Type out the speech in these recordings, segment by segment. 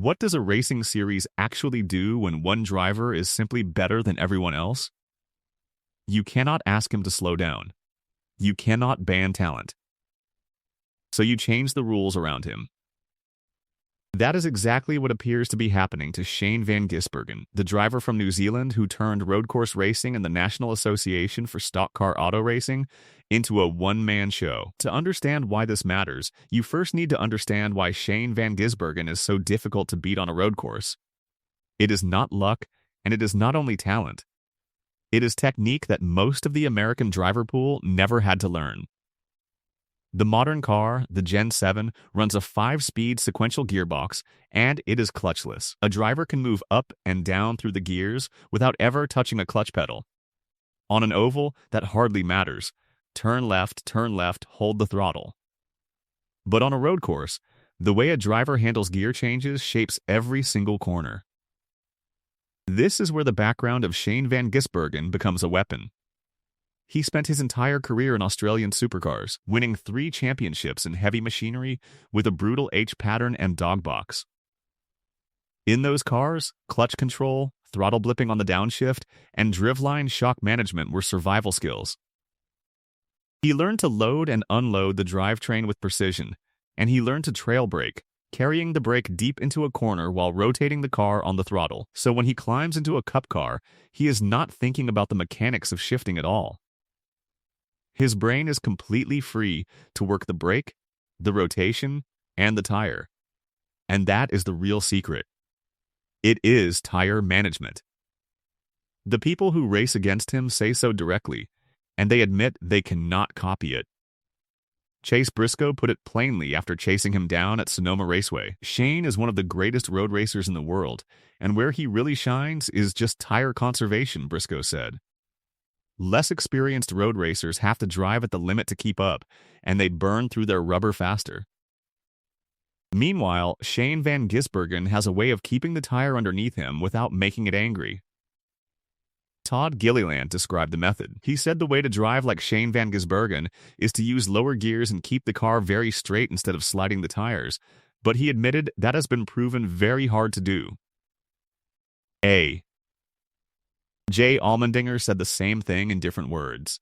What does a racing series actually do when one driver is simply better than everyone else? You cannot ask him to slow down. You cannot ban talent. So you change the rules around him. That is exactly what appears to be happening to Shane van Gisbergen, the driver from New Zealand who turned road course racing and the National Association for Stock Car Auto Racing into a one-man show. To understand why this matters, you first need to understand why Shane van Gisbergen is so difficult to beat on a road course. It is not luck, and it is not only talent. It is technique that most of the American driver pool never had to learn. The modern car, the Gen 7, runs a 5-speed sequential gearbox, and it is clutchless. A driver can move up and down through the gears without ever touching a clutch pedal. On an oval, that hardly matters. Turn left, hold the throttle. But on a road course, the way a driver handles gear changes shapes every single corner. This is where the background of Shane van Gisbergen becomes a weapon. He spent his entire career in Australian supercars, winning 3 championships in heavy machinery with a brutal H-pattern and dogbox. In those cars, clutch control, throttle blipping on the downshift, and driveline shock management were survival skills. He learned to load and unload the drivetrain with precision, and he learned to trail brake, carrying the brake deep into a corner while rotating the car on the throttle. So when he climbs into a cup car, he is not thinking about the mechanics of shifting at all. His brain is completely free to work the brake, the rotation, and the tire. And that is the real secret. It is tire management. The people who race against him say so directly, and they admit they cannot copy it. Chase Briscoe put it plainly after chasing him down at Sonoma Raceway. Shane is one of the greatest road racers in the world, and where he really shines is just tire conservation, Briscoe said. Less experienced road racers have to drive at the limit to keep up, and they burn through their rubber faster. Meanwhile, Shane van Gisbergen has a way of keeping the tire underneath him without making it angry. Todd Gilliland described the method. He said the way to drive like Shane van Gisbergen is to use lower gears and keep the car very straight instead of sliding the tires, but he admitted that has been proven very hard to do. Jay Allmendinger said the same thing in different words.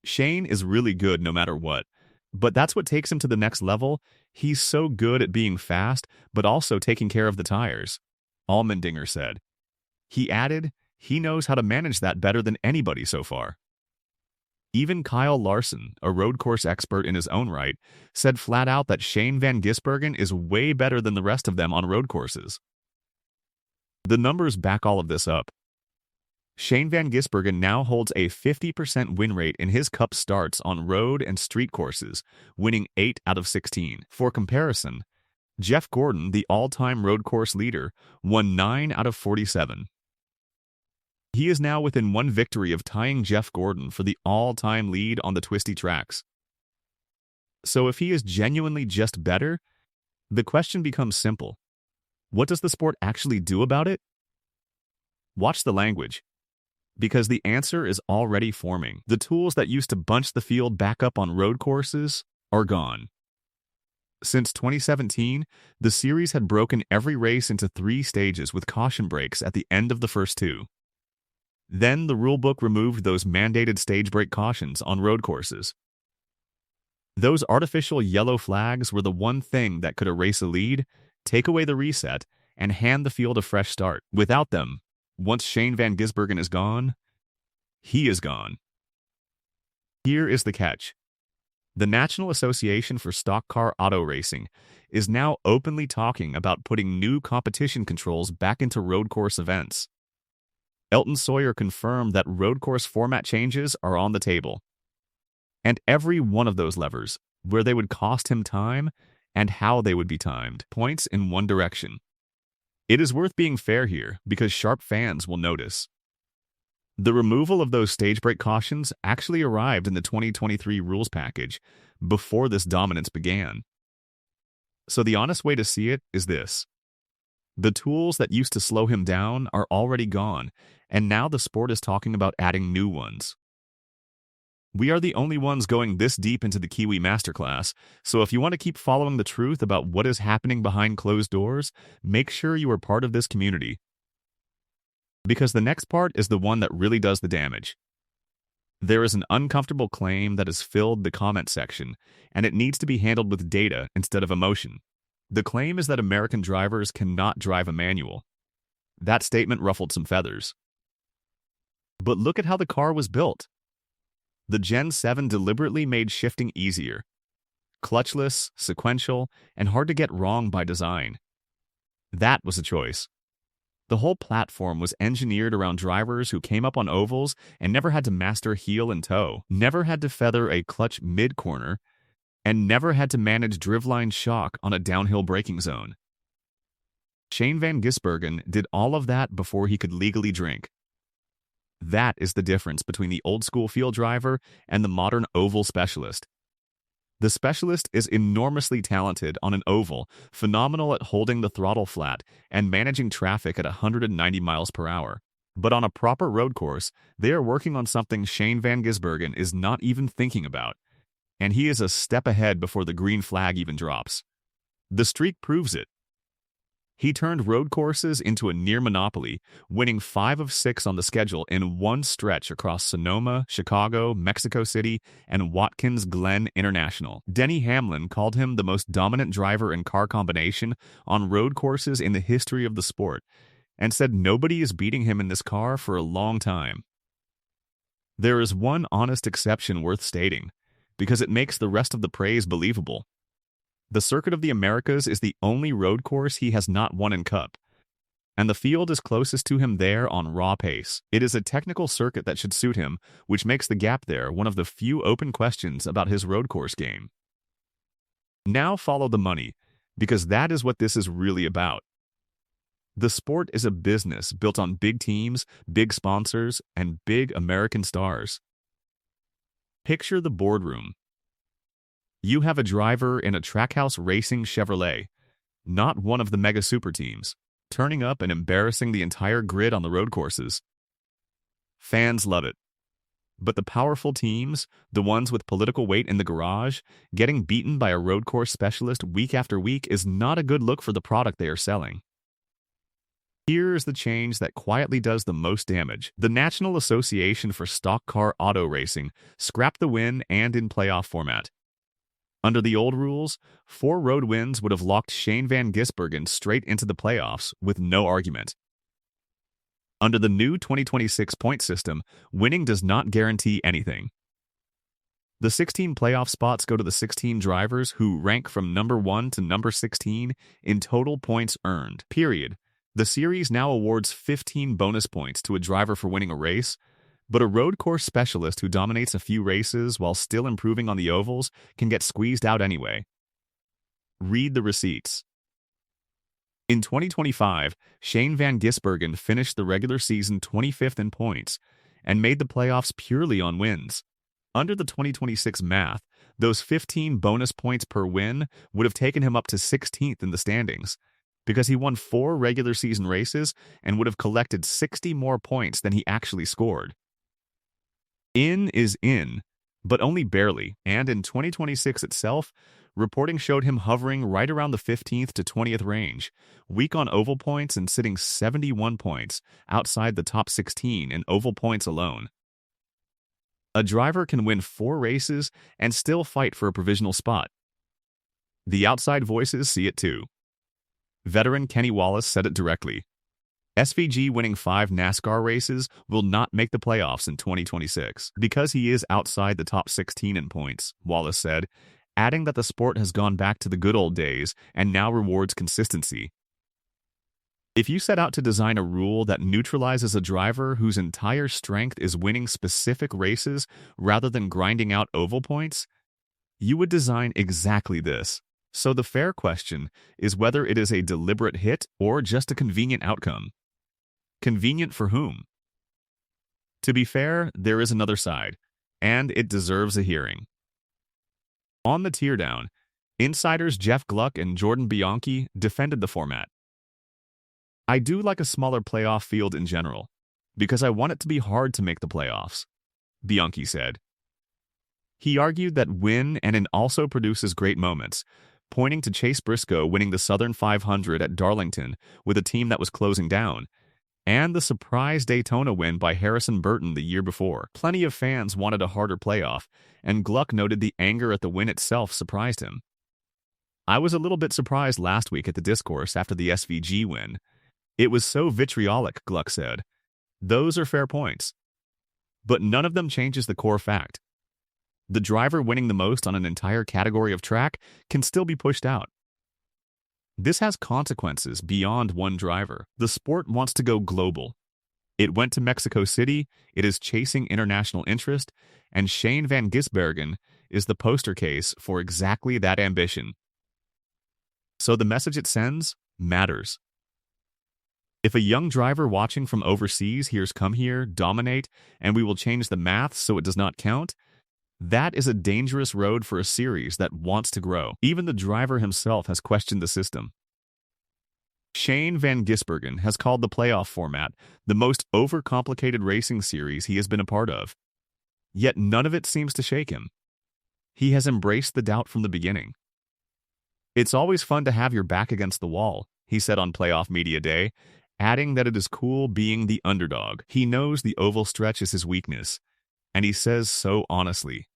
Shane is really good no matter what, but that's what takes him to the next level. He's so good at being fast, but also taking care of the tires, Allmendinger said. He added, he knows how to manage that better than anybody so far. Even Kyle Larson, a road course expert in his own right, said flat out that Shane van Gisbergen is way better than the rest of them on road courses. The numbers back all of this up. Shane van Gisbergen now holds a 50% win rate in his Cup starts on road and street courses, winning 8 out of 16. For comparison, Jeff Gordon, the all-time road course leader, won 9 out of 47. He is now within 1 victory of tying Jeff Gordon for the all-time lead on the twisty tracks. So if he is genuinely just better, the question becomes simple. What does the sport actually do about it? Watch the language. Because the answer is already forming. The tools that used to bunch the field back up on road courses are gone. Since 2017, the series had broken every race into 3 stages with caution breaks at the end of the first 2. Then the rulebook removed those mandated stage break cautions on road courses. Those artificial yellow flags were the one thing that could erase a lead, take away the reset, and hand the field a fresh start. Without them, once Shane van Gisbergen is gone, he is gone. Here is the catch. The National Association for Stock Car Auto Racing is now openly talking about putting new competition controls back into road course events. Elton Sawyer confirmed that road course format changes are on the table. And every one of those levers, where they would cost him time and how they would be timed, points in one direction. It is worth being fair here because sharp fans will notice. The removal of those stage break cautions actually arrived in the 2023 rules package before this dominance began. So the honest way to see it is this. The tools that used to slow him down are already gone, and now the sport is talking about adding new ones. We are the only ones going this deep into the Kiwi Masterclass, so if you want to keep following the truth about what is happening behind closed doors, make sure you are part of this community. Because the next part is the one that really does the damage. There is an uncomfortable claim that has filled the comment section, and it needs to be handled with data instead of emotion. The claim is that American drivers cannot drive a manual. That statement ruffled some feathers. But look at how the car was built. The Gen 7 deliberately made shifting easier. Clutchless, sequential, and hard to get wrong by design. That was a choice. The whole platform was engineered around drivers who came up on ovals and never had to master heel and toe, never had to feather a clutch mid-corner, and never had to manage driveline shock on a downhill braking zone. Shane van Gisbergen did all of that before he could legally drink. That is the difference between the old-school field driver and the modern oval specialist. The specialist is enormously talented on an oval, phenomenal at holding the throttle flat and managing traffic at 190 miles per hour. But on a proper road course, they are working on something Shane van Gisbergen is not even thinking about, and he is a step ahead before the green flag even drops. The streak proves it. He turned road courses into a near monopoly, winning 5 of 6 on the schedule in one stretch across Sonoma, Chicago, Mexico City, and Watkins Glen International. Denny Hamlin called him the most dominant driver in car combination on road courses in the history of the sport, and said nobody is beating him in this car for a long time. There is one honest exception worth stating, because it makes the rest of the praise believable. The Circuit of the Americas is the only road course he has not won in Cup, and the field is closest to him there on raw pace. It is a technical circuit that should suit him, which makes the gap there one of the few open questions about his road course game. Now follow the money, because that is what this is really about. The sport is a business built on big teams, big sponsors, and big American stars. Picture the boardroom. You have a driver in a Trackhouse racing Chevrolet, not one of the mega super teams, turning up and embarrassing the entire grid on the road courses. Fans love it. But the powerful teams, the ones with political weight in the garage, getting beaten by a road course specialist week after week is not a good look for the product they are selling. Here is the change that quietly does the most damage. The National Association for Stock Car Auto Racing scrapped the win and in playoff format. Under the old rules, 4 road wins would have locked Shane van Gisbergen straight into the playoffs with no argument. Under the new 2026 point system, winning does not guarantee anything. The 16 playoff spots go to the 16 drivers who rank from number 1 to number 16 in total points earned, period. The series now awards 15 bonus points to a driver for winning a race, but a road course specialist who dominates a few races while still improving on the ovals can get squeezed out anyway. Read the receipts. In 2025, Shane van Gisbergen finished the regular season 25th in points and made the playoffs purely on wins. Under the 2026 math, those 15 bonus points per win would have taken him up to 16th in the standings, because he won 4 regular season races and would have collected 60 more points than he actually scored. In is in, but only barely, and in 2026 itself, reporting showed him hovering right around the 15th to 20th range, weak on oval points and sitting 71 points outside the top 16 in oval points alone. A driver can win 4 races and still fight for a provisional spot. The outside voices see it too. Veteran Kenny Wallace said it directly. SVG winning 5 NASCAR races will not make the playoffs in 2026 because he is outside the top 16 in points, Wallace said, adding that the sport has gone back to the good old days and now rewards consistency. If you set out to design a rule that neutralizes a driver whose entire strength is winning specific races rather than grinding out oval points, you would design exactly this. So the fair question is whether it is a deliberate hit or just a convenient outcome. Convenient for whom? To be fair, there is another side, and it deserves a hearing. On the teardown, insiders Jeff Gluck and Jordan Bianchi defended the format. I do like a smaller playoff field in general, because I want it to be hard to make the playoffs, Bianchi said. He argued that win and it also produces great moments, pointing to Chase Briscoe winning the Southern 500 at Darlington with a team that was closing down, and the surprise Daytona win by Harrison Burton the year before. Plenty of fans wanted a harder playoff, and Gluck noted the anger at the win itself surprised him. I was a little bit surprised last week at the discourse after the SVG win. It was so vitriolic, Gluck said. Those are fair points. But none of them changes the core fact. The driver winning the most on an entire category of track can still be pushed out. This has consequences beyond one driver. The sport wants to go global. It went to Mexico City, it is chasing international interest, and Shane van Gisbergen is the poster case for exactly that ambition. So the message it sends matters. If a young driver watching from overseas hears "come here, dominate, and we will change the math so it does not count," that is a dangerous road for a series that wants to grow. Even the driver himself has questioned the system. Shane van Gisbergen has called the playoff format the most overcomplicated racing series he has been a part of. Yet none of it seems to shake him. He has embraced the doubt from the beginning. "It's always fun to have your back against the wall," he said on Playoff Media Day, adding that it is cool being the underdog. He knows the oval stretch is his weakness, and he says so honestly.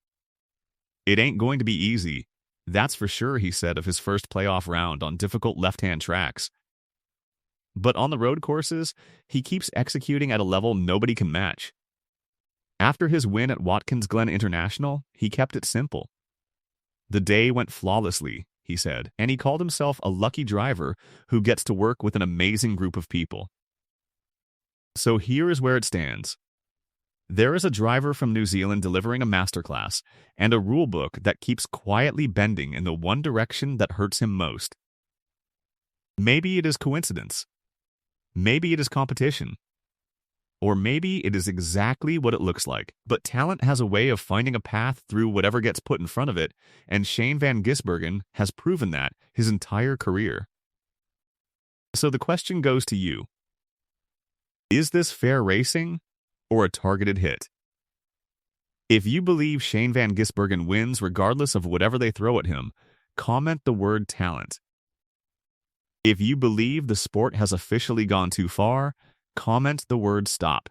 "It ain't going to be easy, that's for sure," he said of his first playoff round on difficult left-hand tracks. But on the road courses, he keeps executing at a level nobody can match. After his win at Watkins Glen International, he kept it simple. "The day went flawlessly," he said, and he called himself a lucky driver who gets to work with an amazing group of people. So here is where it stands. There is a driver from New Zealand delivering a masterclass and a rulebook that keeps quietly bending in the one direction that hurts him most. Maybe it is coincidence. Maybe it is competition. Or maybe it is exactly what it looks like. But talent has a way of finding a path through whatever gets put in front of it, and Shane van Gisbergen has proven that his entire career. So the question goes to you. Is this fair racing or a targeted hit? If you believe Shane van Gisbergen wins regardless of whatever they throw at him, comment the word talent. If you believe the sport has officially gone too far, comment the word stop.